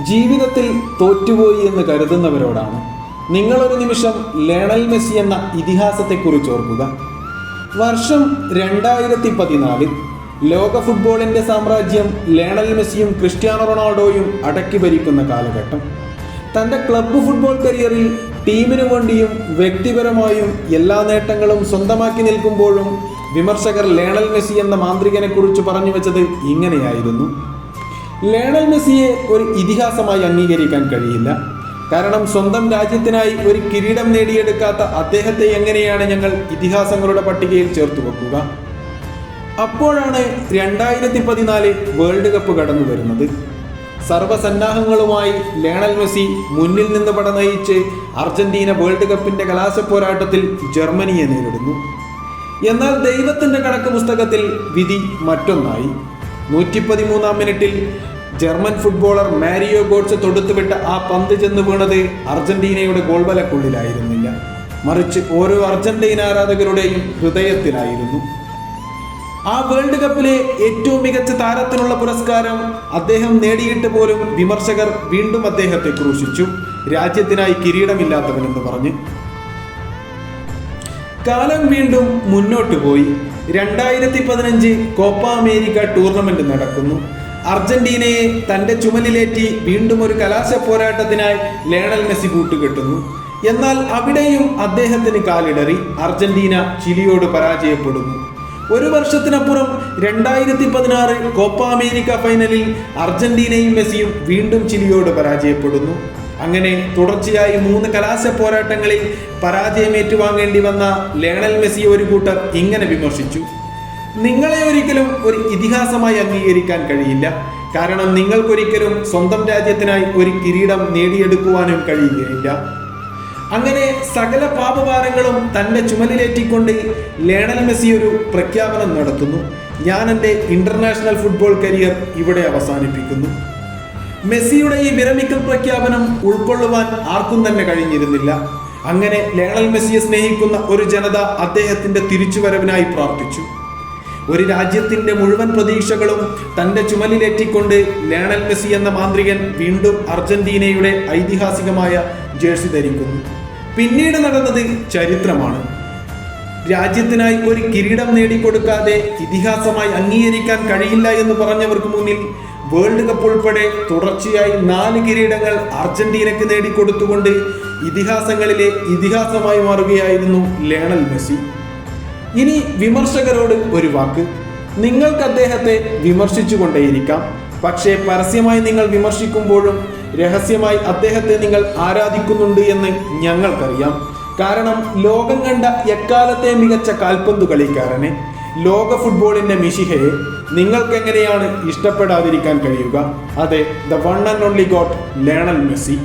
ജീവിതത്തിൽ തോറ്റുപോയി എന്ന് കരുതുന്നവരോടാണ്. നിങ്ങളൊരു നിമിഷം ലയണൽ മെസ്സി എന്ന ഇതിഹാസത്തെക്കുറിച്ച് ഓർക്കുക. വർഷം 2014. ലോക ഫുട്ബോളിൻ്റെ സാമ്രാജ്യം ലയണൽ മെസ്സിയും ക്രിസ്ത്യാനോ റൊണാൾഡോയും അടക്കി ഭരിക്കുന്ന കാലഘട്ടം. തൻ്റെ ക്ലബ്ബ് ഫുട്ബോൾ കരിയറിൽ ടീമിനു വേണ്ടിയും വ്യക്തിപരമായും എല്ലാ നേട്ടങ്ങളും സ്വന്തമാക്കി നിൽക്കുമ്പോഴും വിമർശകർ ലയണൽ മെസ്സി എന്ന മാന്ത്രികനെക്കുറിച്ച് പറഞ്ഞു വെച്ചത് ഇങ്ങനെയായിരുന്നു: ലയണൽ മെസ്സിയെ ഒരു ഇതിഹാസമായി അംഗീകരിക്കാൻ കഴിയില്ല. കാരണം സ്വന്തം രാജ്യത്തിനായി ഒരു കിരീടം നേടിയെടുക്കാത്ത അദ്ദേഹത്തെ എങ്ങനെയാണ് ഞങ്ങൾ ഇതിഹാസങ്ങളുടെ പട്ടികയിൽ ചേർത്ത് വെക്കുക? അപ്പോഴാണ് 2014 വേൾഡ് കപ്പ് കടന്നു വരുന്നത്. സർവ്വസന്നാഹങ്ങളുമായി ലയണൽ മെസ്സി മുന്നിൽ നിന്ന് പട നയിച്ച് അർജന്റീന വേൾഡ് കപ്പിന്റെ കലാശപ്പോരാട്ടത്തിൽ ജർമ്മനിയെ നേരിടുന്നു. എന്നാൽ ദൈവത്തിന്റെ കണക്ക് പുസ്തകത്തിൽ വിധി മറ്റൊന്നായി. 113-ാം മിനിറ്റിൽ ജർമ്മൻ ഫുട്ബോളർ മാരിയോ ഗോട്സെ തൊടുത്തുവിട്ട ആ പന്ത് ചെന്ന് വീണത് അർജന്റീനയുടെ ഗോൾവലക്കുള്ളിലായിരുന്നില്ല, മറിച്ച് ഓരോ അർജന്റീന ആരാധകരുടെയും ഹൃദയത്തിലായിരുന്നു. ആ വേൾഡ് കപ്പിലെ ഏറ്റവും മികച്ച താരത്തിനുള്ള പുരസ്കാരം അദ്ദേഹം നേടിയിട്ട് പോലും വിമർശകർ വീണ്ടും അദ്ദേഹത്തെ ക്രൂശിച്ചു, രാജ്യത്തിനായി കിരീടമില്ലാത്തവനെന്ന് പറഞ്ഞ്. കാലം വീണ്ടും മുന്നോട്ട് പോയി. 2015 കോപ്പ അമേരിക്ക ടൂർണമെന്റ് നടക്കുന്നു. അർജന്റീനയെ തൻ്റെ ചുമലിലേറ്റി വീണ്ടും ഒരു കലാശ പോരാട്ടത്തിനായി ലയണൽ മെസ്സി കൂട്ടുകെട്ടുന്നു. എന്നാൽ അവിടെയും അദ്ദേഹത്തിന് കാലിടറി. അർജന്റീന ചിലിയോട് പരാജയപ്പെടുന്നു. ഒരു വർഷത്തിനപ്പുറം 2016 കോപ്പ അമേരിക്ക ഫൈനലിൽ അർജന്റീനയും മെസ്സിയും വീണ്ടും ചിലിയോട് പരാജയപ്പെടുന്നു. അങ്ങനെ തുടർച്ചയായി 3 കലാശ പോരാട്ടങ്ങളിൽ പരാജയം ഏറ്റുവാങ്ങേണ്ടി വന്ന ലയണൽ മെസ്സിയെ ഒരു കൂട്ടർ ഇങ്ങനെ വിമർശിച്ചു: നിങ്ങളെ ഒരിക്കലും ഒരു ഇതിഹാസമായി അംഗീകരിക്കാൻ കഴിയില്ല. കാരണം നിങ്ങൾക്കൊരിക്കലും സ്വന്തം രാജ്യത്തിനായി ഒരു കിരീടം നേടിയെടുക്കുവാനും കഴിയുകയില്ല. അങ്ങനെ സകല പാപഭാരങ്ങളും തൻ്റെ ചുമലിലേറ്റിക്കൊണ്ട് ലയണൽ മെസ്സി ഒരു പ്രഖ്യാപനം നടത്തുന്നു: ഞാൻ എൻ്റെ ഇന്റർനാഷണൽ ഫുട്ബോൾ കരിയർ ഇവിടെ അവസാനിപ്പിക്കുന്നു. മെസ്സിയുടെ ഈ വിരമിക്കൽ പ്രഖ്യാപനം ഉൾക്കൊള്ളുവാൻ ആർക്കും തന്നെ കഴിഞ്ഞിരുന്നില്ല. അങ്ങനെ ലയണൽ മെസ്സിയെ സ്നേഹിക്കുന്ന ഒരു ജനത അദ്ദേഹത്തിന്റെ തിരിച്ചുവരവിനായി പ്രാർത്ഥിച്ചു. ഒരു രാജ്യത്തിന്റെ മുഴുവൻ പ്രതീക്ഷകളും തൻ്റെ ചുമലിലേറ്റിക്കൊണ്ട് ലയണൽ മെസ്സി എന്ന മാന്ത്രികൻ വീണ്ടും അർജന്റീനയുടെ ഐതിഹാസികമായ ജേഴ്സി ധരിക്കുന്നു. പിന്നീട് നടന്നത് ചരിത്രമാണ്. രാജ്യത്തിനായി ഒരു കിരീടം നേടിക്കൊടുക്കാതെ ഇതിഹാസമായി അംഗീകരിക്കാൻ കഴിയില്ല എന്ന് പറഞ്ഞവർക്ക് മുന്നിൽ വേൾഡ് കപ്പ് ഉൾപ്പെടെ തുടർച്ചയായി 4 കിരീടങ്ങൾ അർജന്റീനയ്ക്ക് നേടിക്കൊടുത്തുകൊണ്ട് ഇതിഹാസങ്ങളിലെ ഇതിഹാസമായി മാറുകയായിരുന്നു ലയണൽ മെസ്സി. ഇനി വിമർശകരോട് ഒരു വാക്ക്: നിങ്ങൾക്ക് അദ്ദേഹത്തെ വിമർശിച്ചു കൊണ്ടേയിരിക്കാം. പക്ഷേ പരസ്യമായി നിങ്ങൾ വിമർശിക്കുമ്പോഴും രഹസ്യമായി അദ്ദേഹത്തെ നിങ്ങൾ ആരാധിക്കുന്നുണ്ട് എന്ന് ഞങ്ങൾക്കറിയാം. കാരണം ലോകം കണ്ട എക്കാലത്തെ മികച്ച കാൽപന്തു കളിക്കാരനെ, ലോക ഫുട്ബോളിന്റെ മിശിഹയെ നിങ്ങൾക്കെങ്ങനെയാണ് ഇഷ്ടപ്പെടാതിരിക്കാൻ കഴിയുക? അതെ, the one and only got Lionel Messi.